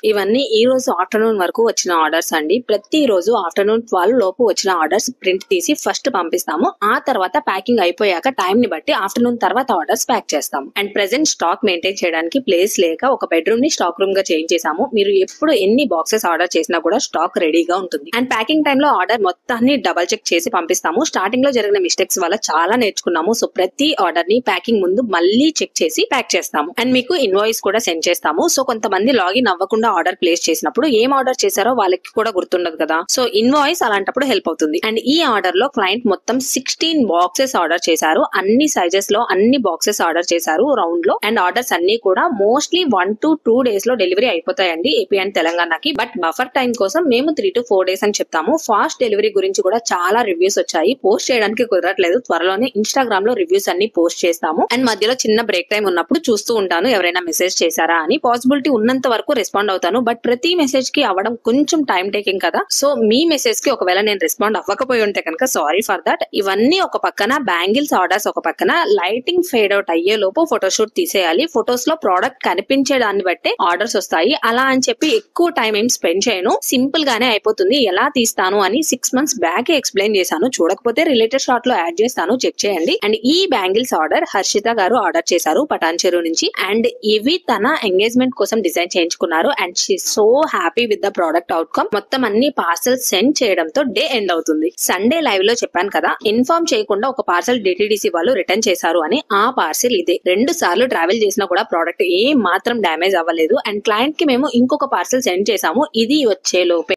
ఇవన్నీ ఈ రోజు ఆఫ్టర్నూన్ వరకు వచ్చిన ఆర్డర్స్ అండి. ప్రతి రోజు ఆఫ్టర్నూన్ 12 లోపు వచ్చిన ఆర్డర్స్ ప్రింట్ తీసి ఫస్ట్ పంపిస్తాము. ఆ తర్వాత ప్యాకింగ్ అయిపోయాక టైం ని బట్టి ఆఫ్టర్నూన్ తర్వాత ఆర్డర్స్ ప్యాక్ చేస్తాము. అండ్ ప్రెసెంట్ స్టాక్ మెయింటైన్ చేయడానికి ప్లేస్ లేక ఒక బెడ్రూమ్ ని స్టాక్ రూమ్ గా చేంజ్ చేసాము. మీరు ఎప్పుడు ఎన్ని బాక్సెస్ ఆర్డర్ చేసినా కూడా స్టాక్ రెడీగా ఉంటుంది. అండ్ ప్యాకింగ్ టైమ్ లో ఆర్డర్ మొత్తాన్ని డబల్ చెక్ చేసి పంపిస్తాము. స్టార్టింగ్ లో జరిగిన మిస్టేక్స్ వల్ల చాలా నేర్చుకున్నాము. సో ప్రతి ఆర్డర్ ని ప్యాకింగ్ ముందు మళ్ళీ చెక్ చేసి ప్యాక్ చేస్తాము. అండ్ మీకు ఇన్వాయిస్ కూడా సెండ్ చేస్తాము. సో కొంతమంది లాగిన్ అవ్వకుండా ఆర్డర్ ప్లేస్ చేసినప్పుడు ఏం ఆర్డర్ చేశారో వాళ్ళకి కూడా గుర్తుండదు కదా. సో ఇన్వాయిస్ అలాంటప్పుడు హెల్ప్ అవుతుంది. అండ్ ఈ ఆర్డర్ లో క్లయింట్ మొత్తం 16 బాక్సెస్ ఆర్డర్ చేశారు. అన్ని సైజెస్ లో అన్ని బాక్సెస్ ఆర్డర్ చేశారు రౌండ్ లో. అండ్ ఆర్డర్స్ అన్ని కూడా మోస్ట్లీ 1 to 2 days లో డెలివరీ అయిపోతాయండి ఏపీ అండ్ తెలంగాణకి. బట్ బఫర్ టైం కోసం మేము 3 to 4 days అని చెప్తాము. ఫాస్ట్ డెలివరీ గురించి కూడా చాలా రివ్యూస్ వచ్చాయి. పోస్ట్ చేయడానికి కుదరట్లేదు. త్వరలోనే ఇన్స్టాగ్రామ్ లో రివ్యూస్ అన్ని పోస్ట్ చేస్తాము. అండ్ మధ్యలో చిన్న బ్రేక్ టైం ఉన్నప్పుడు చూస్తూ ఉంటాను ఎవరైనా మెసేజ్ చేశారా అని. పాసిబిలిటీ ఉన్నంత వరకు రెస్పాండ్ అవుతాను. బట్ ప్రతి మెసేజ్ కి అవ్వడం కొంచెం టైం టేకింగ్ కదా. సో మీ మెసేజ్ కి ఒకవేళ నేను రెస్పాండ్ అవ్వకపోయి ఉంటే కనుక సారీ ఫర్ దట్. ఇవన్నీ ఒక పక్కన, బ్యాంగిల్స్ ఆర్డర్స్ ఒక పక్కన, లైటింగ్ ఫేడ్ అవుట్ అయ్యే లోపు ఫోటోషూట్ తీసేయాలి. ఫొటోస్ లో ప్రోడక్ట్ కనిపించే దాన్ని బట్టే ఆర్డర్స్ వస్తాయి. అలా అని చెప్పి ఎక్కువ టైం ఏం స్పెండ్ చేయను. సింపుల్ గానే అయిపోతుంది. ఎలా తీస్తాను అని 6 months బ్యాక్ ఎక్స్ప్లెయిన్ చేశాను. చూడకపోతే రిలేటెడ్ షాట్ లో యాడ్ చేస్తాను, చెక్ చేయండి. అండ్ ఈ బ్యాంగిల్స్ ఆర్డర్ హర్షిత గారు ఆర్డర్ చేశారు పటాన్ చెరువు నుంచి. అండ్ ఇవి తన ఎంగేజ్మెంట్ కోసం డిజైన్ చేయించుకున్నారు. And she so happy with the product outcome. మొత్తం అన్ని పార్సల్ సెండ్ చేయడంతో డే ఎండ్ అవుతుంది. సండే లైవ్ లో చెప్పాను కదా, ఇన్ఫార్మ్ చేయకుండా ఒక పార్సల్ డిటిడిసి వాళ్ళు రిటర్న్ చేశారు అని. ఆ పార్సల్ ఇదే. 2 సార్లు ట్రావెల్ చేసినా కూడా ప్రోడక్ట్ ఏ మాత్రం డ్యామేజ్ అవ్వలేదు. అండ్ క్లయింట్ కి మేము ఇంకొక పార్సల్ సెండ్ చేసాము. ఇది వచ్చే లోపే